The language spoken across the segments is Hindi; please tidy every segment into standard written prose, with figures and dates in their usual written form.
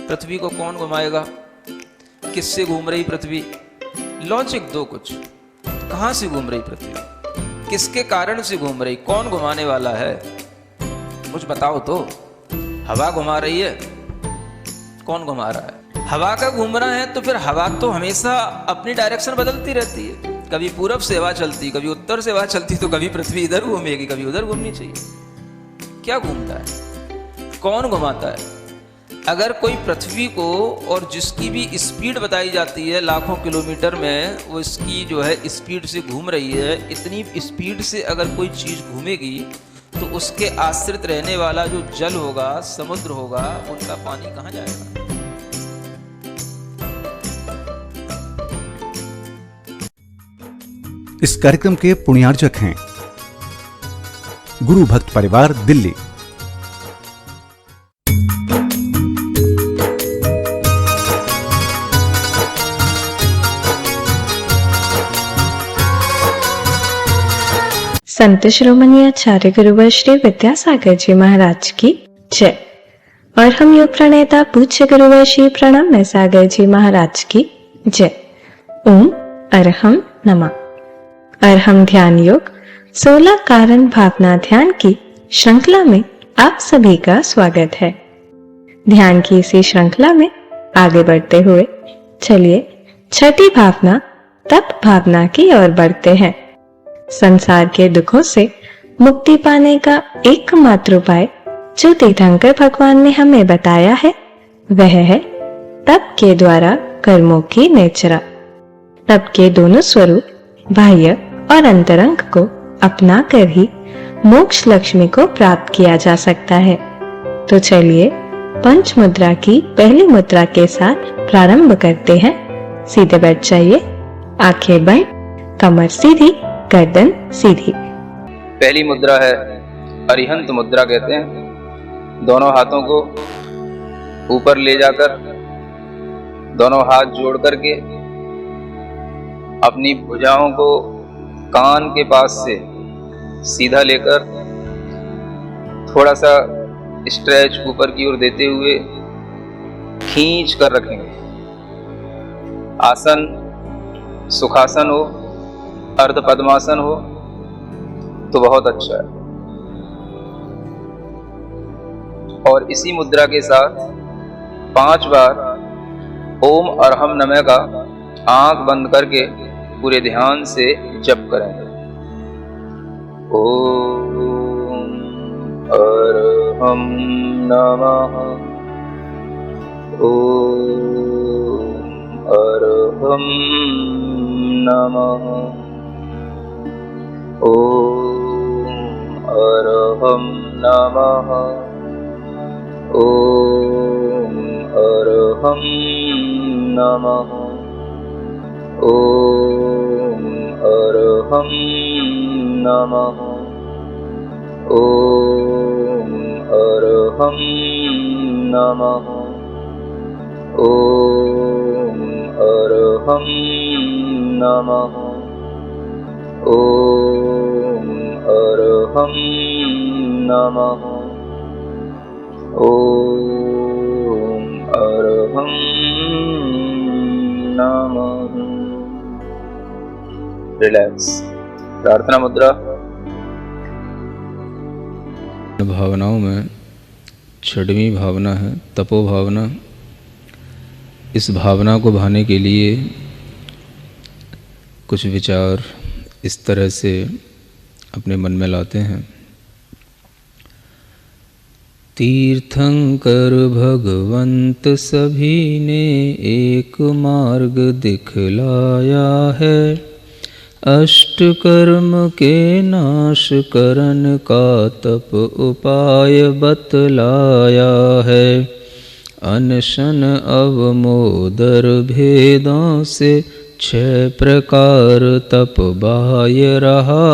पृथ्वी को कौन घुमाएगा, किससे घूम रही पृथ्वी, लॉजिक दो कुछ। कहां से घूम रही पृथ्वी, किसके कारण से घूम रही, कौन घुमाने वाला है, कुछ बताओ तो। हवा घुमा रही है, कौन घुमा रहा है? हवा का घूमना है तो फिर हवा तो हमेशा अपनी डायरेक्शन बदलती रहती है। कभी पूरब से हवा चलती, कभी उत्तर से हवा चलती, तो कभी पृथ्वी इधर घूमेगी, कभी उधर घूमनी चाहिए। क्या घूमता है, कौन घुमाता है? अगर कोई पृथ्वी को, और जिसकी भी स्पीड बताई जाती है लाखों किलोमीटर में, वो इसकी जो है स्पीड से घूम रही है, इतनी स्पीड से अगर कोई चीज़ घूमेगी तो उसके आश्रित रहने वाला जो जल होगा, समुद्र होगा, उनका पानी कहाँ जाएगा? इस कार्यक्रम के पुण्यार्जक हैं गुरु भक्त परिवार, दिल्ली। संत शिरोमणि आचार्य गुरुवर श्री विद्यासागर जी महाराज की जय। और हम योग प्रणेता पूज्य गुरुवर श्री प्रणम्य सागर जी महाराज की जय। ओम अरहम नमः। अरहम ध्यान योग 16 कारण भावना ध्यान की श्रृंखला में आप सभी का स्वागत है। ध्यान की इसी श्रृंखला में आगे बढ़ते हुए चलिए छठी भावना तप भावना की ओर बढ़ते हैं। संसार के दुखों से मुक्ति पाने का एकमात्र उपाय जो तीर्थंकर भगवान ने हमें बताया है वह है तप के द्वारा कर्मों की नेचरा। तप के दोनों स्वरूप बाह्य और अंतरंग को अपना कर ही मोक्ष लक्ष्मी को प्राप्त किया जा सकता है। तो चलिए पंच मुद्रा की पहली मुद्रा के साथ प्रारंभ करते हैं। सीधे बैठ जाइए, आंखें बंद, कमर सीधी, गर्दन सीधी। पहली मुद्रा है अरिहंत मुद्रा कहते हैं। दोनों हाथों को ऊपर ले जाकर दोनों हाथ जोड़ करके अपनी भुजाओं को कान के पास से सीधा लेकर थोड़ा सा स्ट्रेच ऊपर की ओर देते हुए खींच कर रखेंगे। आसन सुखासन हो, अर्ध पद्मासन हो तो बहुत अच्छा है। और इसी मुद्रा के साथ 5 बार ओम अरहम नमः का आंख बंद करके पूरे ध्यान से जप करेंगे। ओम अरहम नमः, ओम अरहम नमः, ओम अरहम नमः, ओम अरहम नमः, ओम अरहम नमः, ओम अरहम नमः, ओम अरहम नमः, ओम अरहम नमः, ओम अरहम नमः। रिलैक्स। प्रार्थना मुद्रा। भावनाओं में छठवीं भावना है तपो भावना। इस भावना को भाने के लिए कुछ विचार इस तरह से अपने मन में लाते हैं। तीर्थंकर भगवंत सभी ने एक मार्ग दिखलाया है, अष्ट कर्म के नाश करन का तप उपाय बतलाया है। अनशन अवमोदर भेदों से 6 प्रकार तप बाह्य रहा,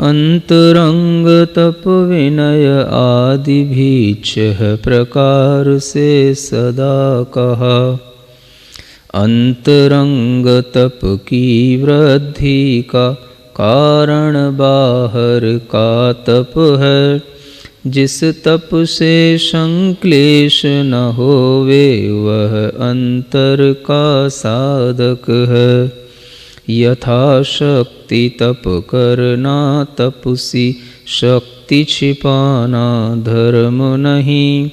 अंतरंग तप विनय आदि भी 6 प्रकार से सदा कहा। अंतरंग तप की वृद्धि का कारण बाहर का तप है, जिस तप से संक्लेश न होवे वह अंतर का साधक है। यथाशक्ति तप करना तपसी शक्ति छिपाना धर्म नहीं।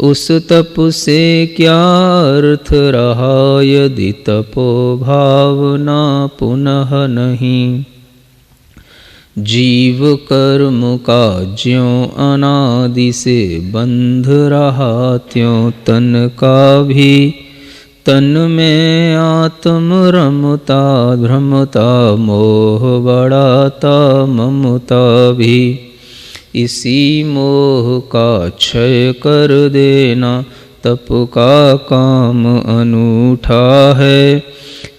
उस तप से क्या अर्थ रहा यदि तपो भावना पुनः नहीं। जीव कर्म का ज्यों अनादि से बंध रहा त्यों तन का भी। तन में आत्म रमता भ्रमता मोह बढ़ाता ममता भी। इसी मोह का क्षय कर देना तप का काम अनूठा है।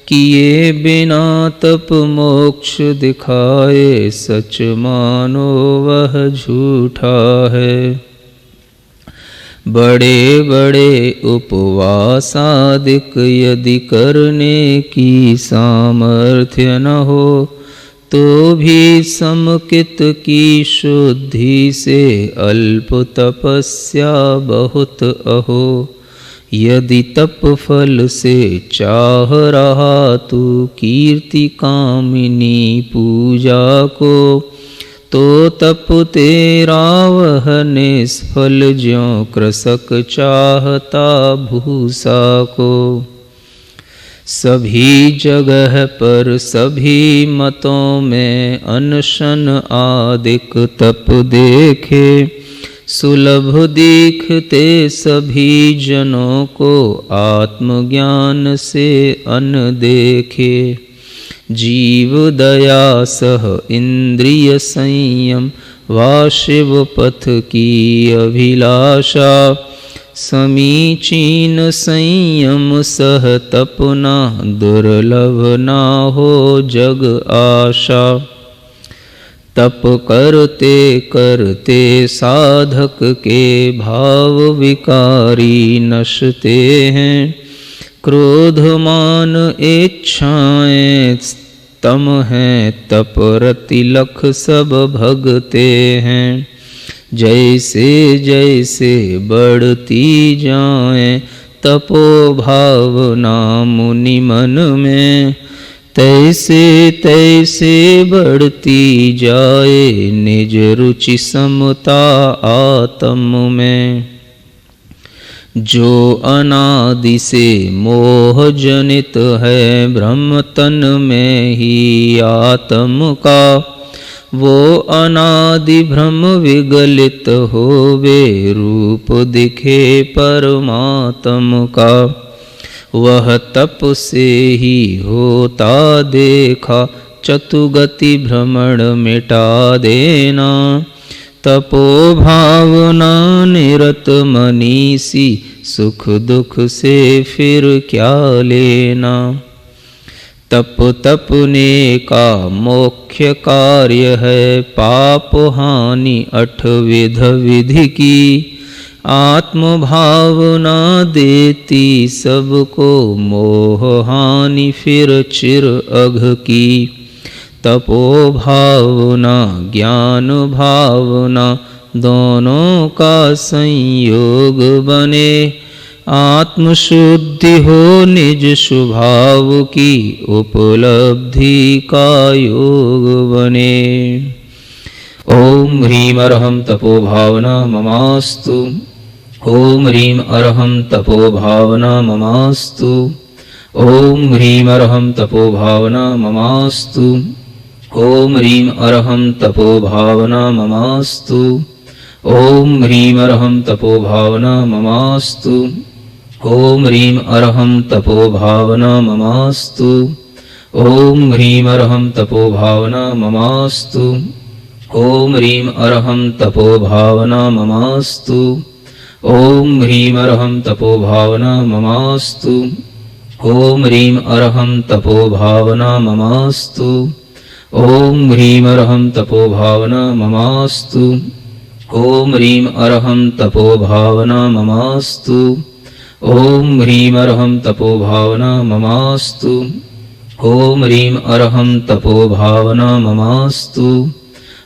किए बिना तप मोक्ष दिखाए सच मानो वह झूठा है। बड़े बड़े उपवास आदिक यदि करने की सामर्थ्य न हो तो भी समकित की शुद्धि से अल्प तपस्या बहुत अहो। यदि तप फल से चाह रहा तू कीर्ति कामिनी पूजा को तो तप तेरा वह निष्फल ज्यों कृषक चाहता भूसा को। सभी जगह पर सभी मतों में अनशन आदिक तप देखे। सुलभ दिखते सभी जनों को आत्मज्ञान से अनदेखे। जीव दया सह इंद्रिय संयम वा शिव पथ की अभिलाषा। समीचीन संयम सह तपना दुर्लभ ना हो जग आशा। तप करते करते साधक के भाव विकारी नशते हैं। क्रोध मान इच्छाएं तम हैं तप रति लख सब भगते हैं। जैसे जैसे बढ़ती जाएं तपो भावना मुनि मन में। तैसे तैसे बढ़ती जाए निज रुचि समता आत्म में। जो अनादि से मोह जनित है ब्रह्म तन में ही आत्म का। वो अनादि भ्रम विगलित होवे रूप दिखे परमात्म का। वह तप से ही होता देखा चतुगति भ्रमण मिटा देना। तपो भावना निरत मनीषी सुख दुख से फिर क्या लेना। तप तपने का मुख्य कार्य है पाप हानि 8 विध विधि की। आत्म भावना देती सबको मोह हानि फिर चिर अघ की। तपो भावना ज्ञान भावना दोनों का संयोग बने। आत्मशुद्धि हो निज स्वभाव की उपलब्धि का योग बने। ओम ह्रीं अरहं तपो भावना ममास्तु। ओम ह्रीं अरहं तपो भावना ममास्तु। ओम ह्रीं अरहं तपो भावना ममास्तु। ओम ह्रीं अरहं तपो भावना ममास्तु। ओम ह्रीं अरहं तपो भावना ममास्तु। ओम ह्रीं अरहं तपो भावना ममास्तु। ओम ह्रीं अरहं तपो भावना ममास्तु। ओम ह्रीं अरहं तपो भावना ममास्तु। ओम ह्रीं अरहं तपो भावना ममास्तु। ओम ह्रीं अरहं तपो भावना ममास्तु। ओम ह्रीं अरहं तपो भावना ममास्तु। ओम ह्रीं अरहं तपो भावना ममास्तु। ओम ह्रीं अरहं तपो भावना ममास्तु। ओम ह्रीं अरहं तपो भावना ममास्तु।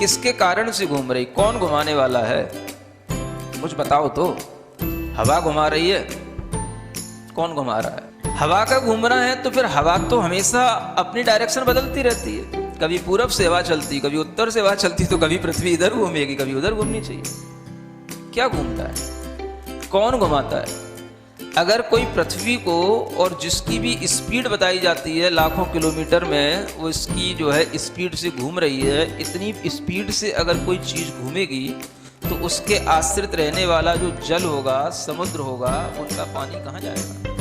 किसके कारण से घूम रही, कौन घुमाने वाला है, मुझे बताओ तो। हवा घुमा रही है, कौन घुमा रहा है? हवा का घूमना है तो फिर हवा तो हमेशा अपनी डायरेक्शन बदलती रहती है। कभी पूरब से हवा चलती, कभी उत्तर से हवा चलती, तो कभी पृथ्वी इधर घूमेगी, कभी उधर घूमनी चाहिए। क्या घूमता है, कौन घुमाता है? अगर कोई पृथ्वी को, और जिसकी भी स्पीड बताई जाती है लाखों किलोमीटर में, वो इसकी जो है स्पीड से घूम रही है, इतनी स्पीड से अगर कोई चीज़ घूमेगी तो उसके आश्रित रहने वाला जो जल होगा, समुद्र होगा, उनका पानी कहाँ जाएगा?